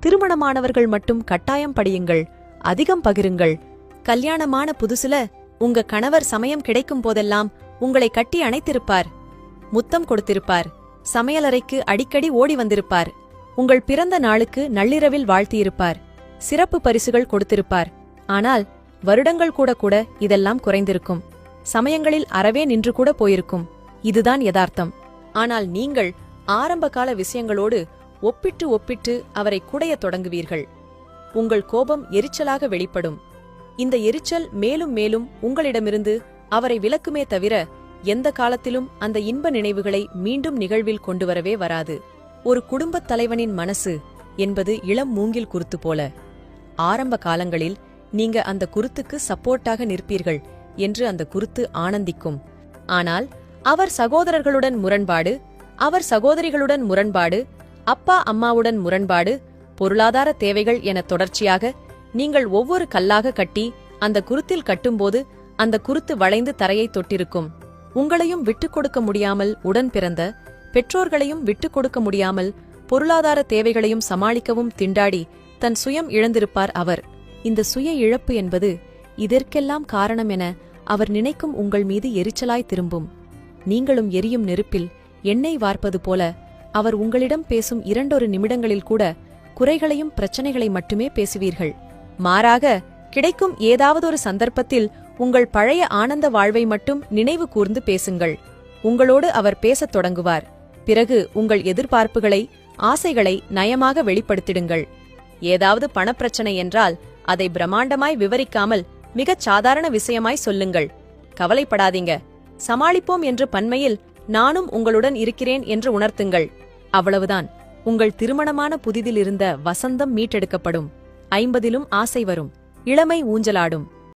திருமணமானவர்கள் மட்டும் கட்டாயம் படியுங்கள், அதிகம் பகிருங்கள். கல்யாணமான புதுசுல உங்க கணவர் சமயம் கிடைக்கும் போதெல்லாம் உங்களை கட்டி அணைத்திருப்பார், முத்தம் கொடுத்திருப்பார், சமையலறைக்கு அடிக்கடி ஓடி வந்திருப்பார், உங்கள் பிறந்த நாளுக்கு நள்ளிரவில் வாழ்த்தியிருப்பார், சிறப்பு பரிசுகள் கொடுத்திருப்பார். ஆனால் வருடங்கள் கூட கூட இதெல்லாம் குறைந்திருக்கும். சமயங்களில் அறவே நின்று கூட போயிருக்கும். இதுதான் யதார்த்தம். ஆனால் நீங்கள் ஆரம்பகால விஷயங்களோடு ஒப்பிட்டு ஒப்பிட்டு அவரை குடையத் தொடங்குவீர்கள். உங்கள் கோபம் எரிச்சலாக வெளிப்படும். இந்த எரிச்சல் மேலும் மேலும் உங்களிடமிருந்து அவரை விலக்குமே தவிர எந்த காலத்திலும் அந்த இன்ப நினைவுகளை மீண்டும் நிகழ்வில் கொண்டுவரவே வராது. ஒரு குடும்பத் தலைவனின் மனசு என்பது இளம் மூங்கில் குருத்து போல. ஆரம்ப காலங்களில் நீங்க அந்த குருத்துக்கு சப்போர்ட்டாக நிற்பீர்கள் என்று அந்த குருத்து ஆனந்திக்கும். ஆனால் அவர் சகோதரர்களுடன் முரண்பாடு, அவர் சகோதரிகளுடன் முரண்பாடு, அப்பா அம்மாவுடன் முரண்பாடு, பொருளாதார தேவைகள் என தொடர்ச்சியாக நீங்கள் ஒவ்வொரு கல்லாக கட்டி அந்த குருத்தில் கட்டும்போது அந்த குருத்து வளைந்து தரையை தொட்டிருக்கும். உங்களையும் விட்டுக் கொடுக்க முடியாமல் உடன் பிறந்த பெற்றோர்களையும் விட்டுக் கொடுக்க முடியாமல் பொருளாதார தேவைகளையும் சமாளிக்கவும் திண்டாடி தன் சுயம் இழந்திருப்பார் அவர். இந்த சுய இழப்பு என்பது இதற்கெல்லாம் காரணம் என அவர் நினைக்கும் உங்கள் மீது எரிச்சலாய் திரும்பும். நீங்களும் எரியும் நெருப்பில் எண்ணெய் வார்ப்பது போல அவர் உங்களிடம் பேசும் 2 நிமிடங்களில் கூட குறைகளையும் பிரச்சனைகளை மட்டுமே பேசுவீர்கள். மாறாக கிடைக்கும் ஏதாவதொரு சந்தர்ப்பத்தில் உங்கள் பழைய ஆனந்த வாழ்வை மட்டும் நினைவு கூர்ந்து பேசுங்கள். உங்களோடு அவர் பேசத் தொடங்குவார். பிறகு உங்கள் எதிர்பார்ப்புகளை, ஆசைகளை நயமாக வெளிப்படுத்திடுங்கள். ஏதாவது பணப்பிரச்சனை என்றால் அதை பிரம்மாண்டமாய் விவரிக்காமல் மிகச் சாதாரண விஷயமாய் சொல்லுங்கள். கவலைப்படாதீங்க, சமாளிப்போம் என்று பன்மையில் நானும் உங்களுடன் இருக்கிறேன் என்று உணர்த்துங்கள். அவ்வளவுதான். உங்கள் திருமணமான புதிதிலிருந்த வசந்தம் மீட்டெடுக்கப்படும். 50லும் ஆசை வரும். இளமை ஊஞ்சலாடும்.